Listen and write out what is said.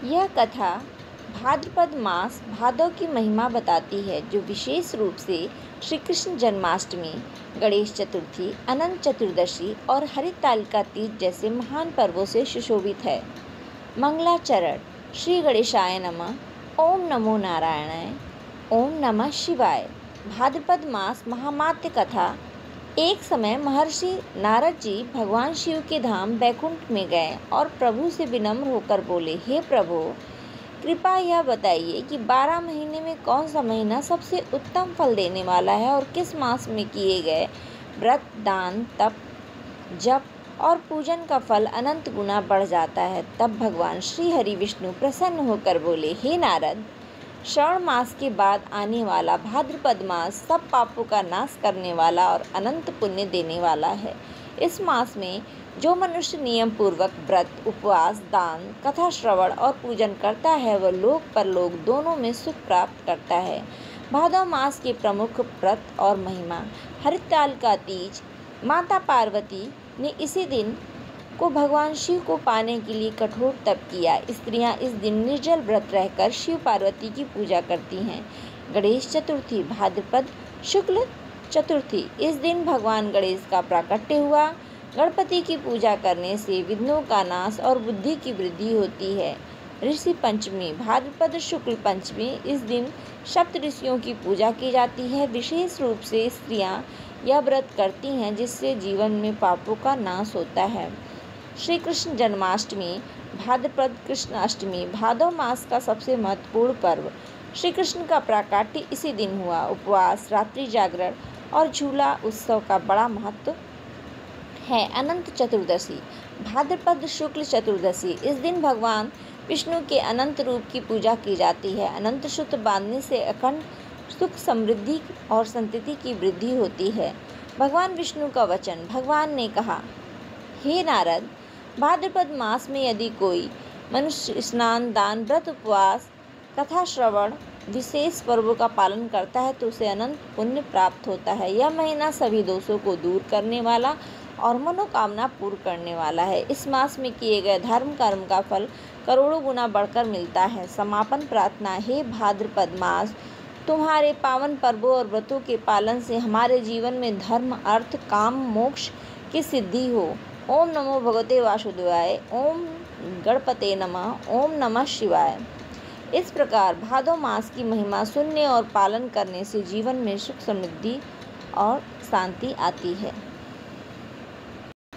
यह कथा भाद्रपद मास भादव की महिमा बताती है, जो विशेष रूप से श्री कृष्ण जन्माष्टमी, गणेश चतुर्थी, अनंत चतुर्दशी और हरितालिका तीज जैसे महान पर्वों से सुशोभित है। मंगलाचरण। श्री गणेशाय नमः। ओम नमो नारायणाय। ओम नमः शिवाय। भाद्रपद मास महामात्य कथा। एक समय महर्षि नारद जी भगवान शिव के धाम बैकुंठ में गए और प्रभु से विनम्र होकर बोले, हे प्रभु, कृपया यह बताइए कि 12 महीने में कौन सा महीना सबसे उत्तम फल देने वाला है और किस मास में किए गए व्रत, दान, तप, जप और पूजन का फल अनंत गुना बढ़ जाता है। तब भगवान श्री हरि विष्णु प्रसन्न होकर बोले, हे नारद, श्रावण मास के बाद आने वाला भाद्रपद मास सब पापों का नाश करने वाला और अनंत पुण्य देने वाला है। इस मास में जो मनुष्य नियम पूर्वक व्रत, उपवास, दान, कथा श्रवण और पूजन करता है, वह लोक परलोक दोनों में सुख प्राप्त करता है। भादव मास के प्रमुख व्रत और महिमा। हरितालिका तीज। माता पार्वती ने इसी दिन को भगवान शिव को पाने के लिए कठोर तप किया। स्त्रियां इस दिन निर्जल व्रत रहकर शिव पार्वती की पूजा करती हैं। गणेश चतुर्थी। भाद्रपद शुक्ल चतुर्थी। इस दिन भगवान गणेश का प्राकट्य हुआ। गणपति की पूजा करने से विघ्नों का नाश और बुद्धि की वृद्धि होती है। ऋषि पंचमी। भाद्रपद शुक्ल पंचमी। इस दिन सप्त ऋषियों की पूजा की जाती है। विशेष रूप से स्त्रियां यह व्रत करती हैं, जिससे जीवन में पापों का नाश होता है। श्री कृष्ण जन्माष्टमी। भाद्रपद कृष्ण अष्टमी। भादव मास का सबसे महत्वपूर्ण पर्व। श्री कृष्ण का प्राकट्य इसी दिन हुआ। उपवास, रात्रि जागरण और झूला उत्सव का बड़ा महत्व है। अनंत चतुर्दशी। भाद्रपद शुक्ल चतुर्दशी। इस दिन भगवान विष्णु के अनंत रूप की पूजा की जाती है। अनंत सूत्र बांधने से अखंड सुख, समृद्धि और संतति की वृद्धि होती है। भगवान विष्णु का वचन। भगवान ने कहा, हे नारद, भाद्रपद मास में यदि कोई मनुष्य स्नान, दान, व्रत, उपवास, कथा श्रवण विशेष पर्वों का पालन करता है तो उसे अनंत पुण्य प्राप्त होता है। यह महीना सभी दोषों को दूर करने वाला और मनोकामना पूर्ण करने वाला है। इस मास में किए गए धर्म कर्म का फल करोड़ों गुना बढ़कर मिलता है। समापन प्रार्थना। हे भाद्रपद मास, तुम्हारे पावन पर्वों और व्रतों के पालन से हमारे जीवन में धर्म, अर्थ, काम, मोक्ष की सिद्धि हो। ओम नमो भगवते वासुदेवाय। ओम गणपते नमः। ओम नमः शिवाय। इस प्रकार भादव मास की महिमा सुनने और पालन करने से जीवन में सुख, समृद्धि और शांति आती है।